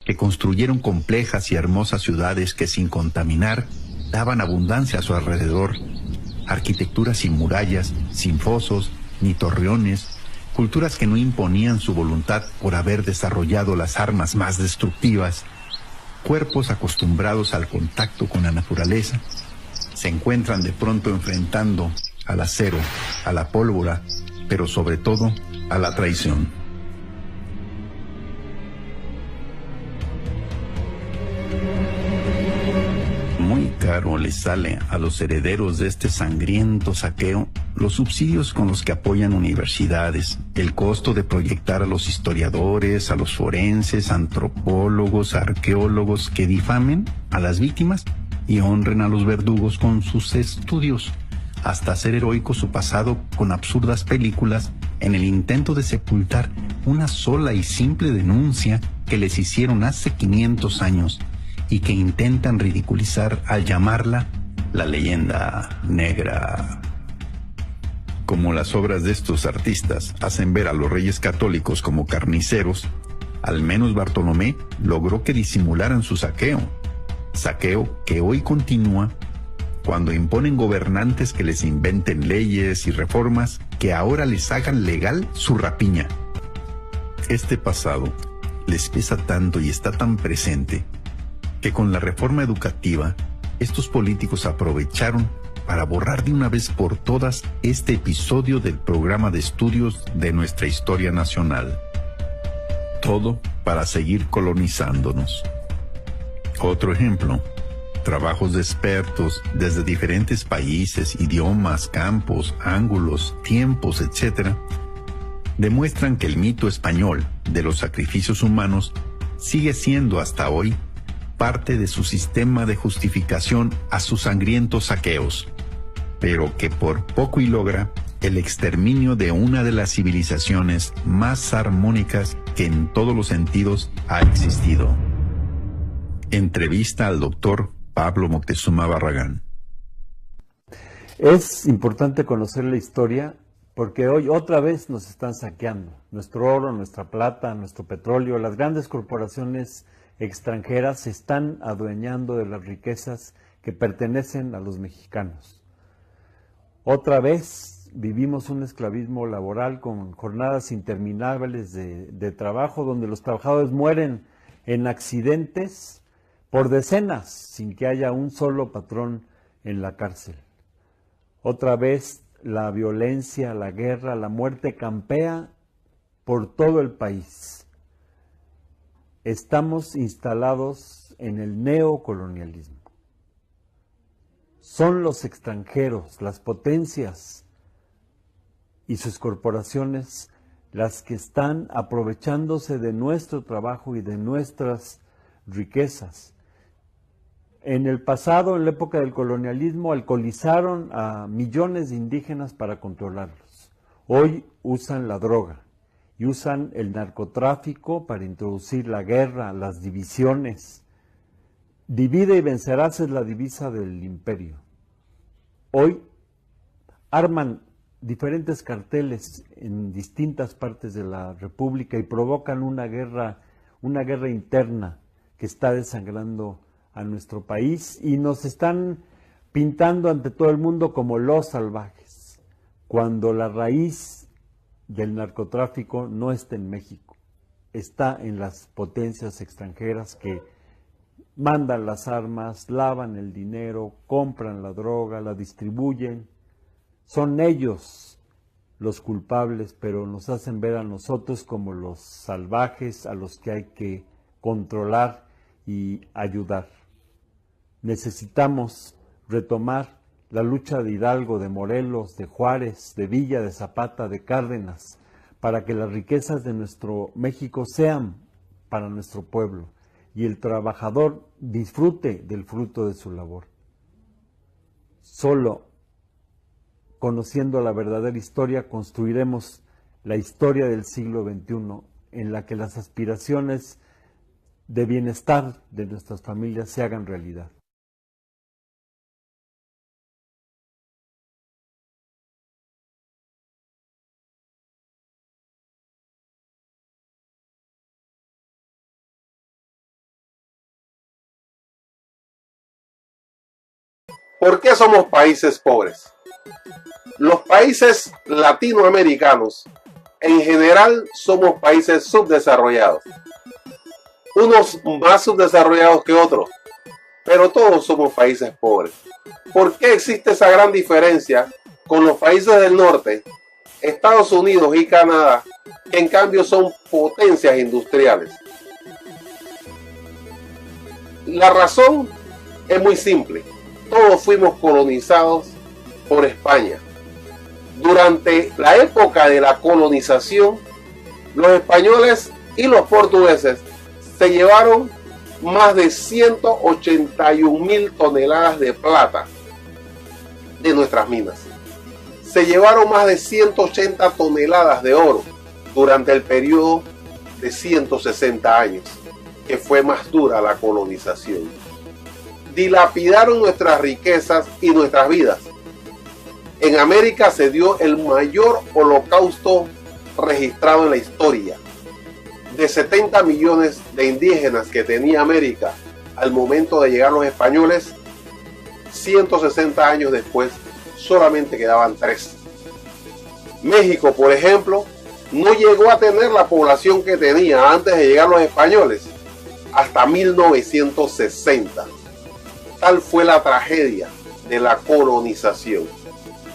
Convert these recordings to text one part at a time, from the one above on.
que construyeron complejas y hermosas ciudades que sin contaminar daban abundancia a su alrededor, arquitectura sin murallas, sin fosos, ni torreones, culturas que no imponían su voluntad por haber desarrollado las armas más destructivas, cuerpos acostumbrados al contacto con la naturaleza, se encuentran de pronto enfrentando al acero, a la pólvora, pero sobre todo a la traición. Muy caro les sale a los herederos de este sangriento saqueo los subsidios con los que apoyan universidades, el costo de proyectar a los historiadores, a los forenses, antropólogos, arqueólogos que difamen a las víctimas y honren a los verdugos con sus estudios, hasta hacer heroico su pasado con absurdas películas en el intento de sepultar una sola y simple denuncia que les hicieron hace 500 años y que intentan ridiculizar al llamarla la leyenda negra. Como las obras de estos artistas hacen ver a los reyes católicos como carniceros, al menos Bartolomé logró que disimularan su saqueo que hoy continúa cuando imponen gobernantes que les inventen leyes y reformas que ahora les hagan legal su rapiña. Este pasado les pesa tanto y está tan presente que con la reforma educativa, estos políticos aprovecharon para borrar de una vez por todas este episodio del programa de estudios de nuestra historia nacional. Todo para seguir colonizándonos. Otro ejemplo, trabajos de expertos desde diferentes países, idiomas, campos, ángulos, tiempos, etc., demuestran que el mito español de los sacrificios humanos sigue siendo hasta hoy parte de su sistema de justificación a sus sangrientos saqueos, pero que por poco y logra el exterminio de una de las civilizaciones más armónicas que en todos los sentidos ha existido. Entrevista al doctor Pablo Moctezuma Barragán. Es importante conocer la historia porque hoy otra vez nos están saqueando nuestro oro, nuestra plata, nuestro petróleo. Las grandes corporaciones extranjeras se están adueñando de las riquezas que pertenecen a los mexicanos. Otra vez vivimos un esclavismo laboral con jornadas interminables de trabajo donde los trabajadores mueren en accidentes por decenas sin que haya un solo patrón en la cárcel. Otra vez la violencia, la guerra, la muerte campea por todo el país. Estamos instalados en el neocolonialismo. Son los extranjeros, las potencias y sus corporaciones las que están aprovechándose de nuestro trabajo y de nuestras riquezas. En el pasado, en la época del colonialismo, alcoholizaron a millones de indígenas para controlarlos. Hoy usan la droga y usan el narcotráfico para introducir la guerra, las divisiones. Divide y vencerás es la divisa del imperio. Hoy arman diferentes carteles en distintas partes de la República y provocan una guerra interna que está desangrando a nuestro país y nos están pintando ante todo el mundo como los salvajes, cuando la raíz del narcotráfico no está en México, está en las potencias extranjeras que mandan las armas, lavan el dinero, compran la droga, la distribuyen. Son ellos los culpables, pero nos hacen ver a nosotros como los salvajes a los que hay que controlar y ayudar. Necesitamos retomar la lucha de Hidalgo, de Morelos, de Juárez, de Villa, de Zapata, de Cárdenas, para que las riquezas de nuestro México sean para nuestro pueblo y el trabajador disfrute del fruto de su labor. Solo conociendo la verdadera historia construiremos la historia del siglo XXI en la que las aspiraciones de bienestar de nuestras familias se hagan realidad. ¿Por qué somos países pobres? Los países latinoamericanos en general somos países subdesarrollados. Unos más subdesarrollados que otros, pero todos somos países pobres. ¿Por qué existe esa gran diferencia con los países del norte, Estados Unidos y Canadá, que en cambio son potencias industriales? La razón es muy simple. Todos fuimos colonizados por España. Durante la época de la colonización, los españoles y los portugueses se llevaron más de 181.000 toneladas de plata de nuestras minas. Se llevaron más de 180 toneladas de oro durante el periodo de 160 años, que fue más dura la colonización. Dilapidaron nuestras riquezas y nuestras vidas. En América se dio el mayor holocausto registrado en la historia. De 70 millones de indígenas que tenía América al momento de llegar los españoles, 160 años después solamente quedaban 3. México, por ejemplo, no llegó a tener la población que tenía antes de llegar los españoles hasta 1960. Tal fue la tragedia de la colonización.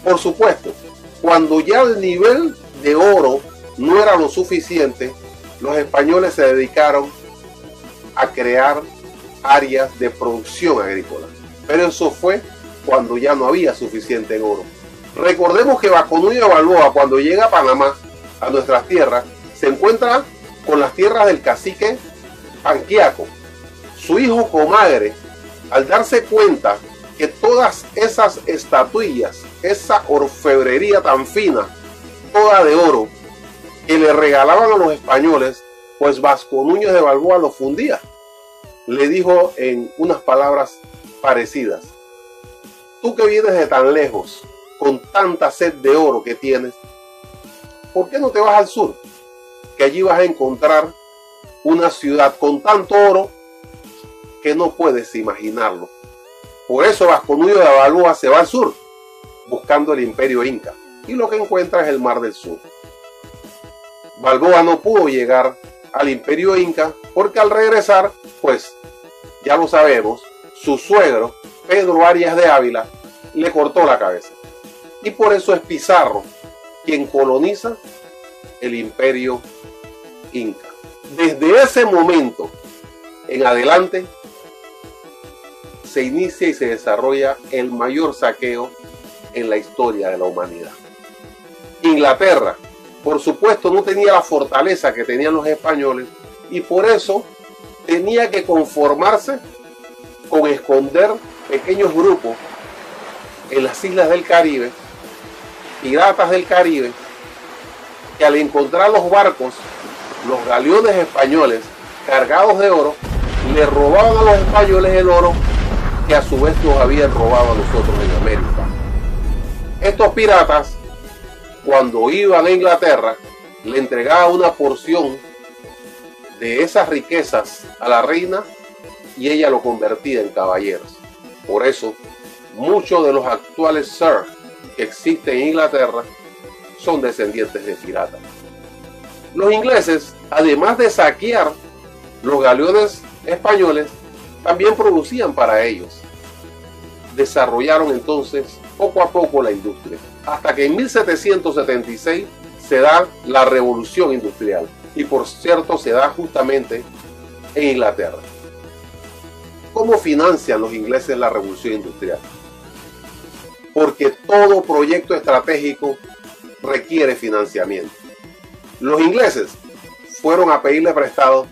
Por supuesto, cuando ya el nivel de oro no era lo suficiente, los españoles se dedicaron a crear áreas de producción agrícola. Pero eso fue cuando ya no había suficiente oro. Recordemos que Baconio de Balboa, cuando llega a Panamá, a nuestras tierras, se encuentra con las tierras del cacique Panquiaco. Su hijo Comagre, al darse cuenta que todas esas estatuillas, esa orfebrería tan fina, toda de oro, que le regalaban a los españoles, pues Vasco Núñez de Balboa lo fundía. Le dijo en unas palabras parecidas: tú que vienes de tan lejos, con tanta sed de oro que tienes, ¿por qué no te vas al sur? Que allí vas a encontrar una ciudad con tanto oro que no puedes imaginarlo. Por eso Vasco Núñez de Balboa se va al sur, buscando el imperio inca, y lo que encuentra es el Mar del Sur. Balboa no pudo llegar al imperio inca porque al regresar, pues ya lo sabemos, su suegro, Pedro Arias de Ávila, le cortó la cabeza. Y por eso es Pizarro quien coloniza el imperio inca. Desde ese momento en adelante se inicia y se desarrolla el mayor saqueo en la historia de la humanidad. Inglaterra, por supuesto, no tenía la fortaleza que tenían los españoles y por eso tenía que conformarse con esconder pequeños grupos en las islas del Caribe, piratas del Caribe, que al encontrar los barcos, los galeones españoles cargados de oro, le robaban a los españoles el oro que a su vez nos habían robado a nosotros en América. Estos piratas, cuando iban a Inglaterra, le entregaban una porción de esas riquezas a la reina y ella lo convertía en caballeros. Por eso, muchos de los actuales Sir que existen en Inglaterra son descendientes de piratas. Los ingleses, además de saquear los galeones españoles, también producían para ellos. Desarrollaron entonces poco a poco la industria, hasta que en 1776 se da la revolución industrial, y por cierto se da justamente en Inglaterra. ¿Cómo financian los ingleses la revolución industrial? Porque todo proyecto estratégico requiere financiamiento. Los ingleses fueron a pedirle prestado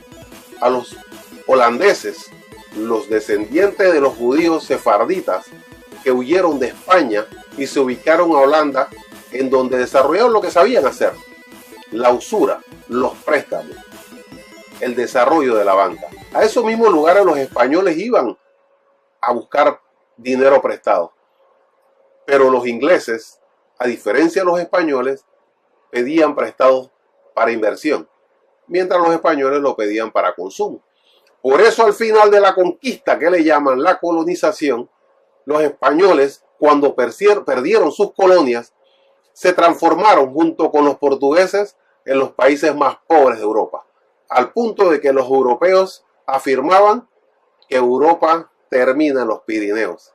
a los holandeses, los descendientes de los judíos sefarditas que huyeron de España y se ubicaron a Holanda, en donde desarrollaron lo que sabían hacer: la usura, los préstamos, el desarrollo de la banca. A esos mismos lugares los españoles iban a buscar dinero prestado. Pero los ingleses, a diferencia de los españoles, pedían prestados para inversión, mientras los españoles lo pedían para consumo. Por eso al final de la conquista, que le llaman la colonización, los españoles, cuando perdieron sus colonias, se transformaron junto con los portugueses en los países más pobres de Europa, al punto de que los europeos afirmaban que Europa termina en los Pirineos.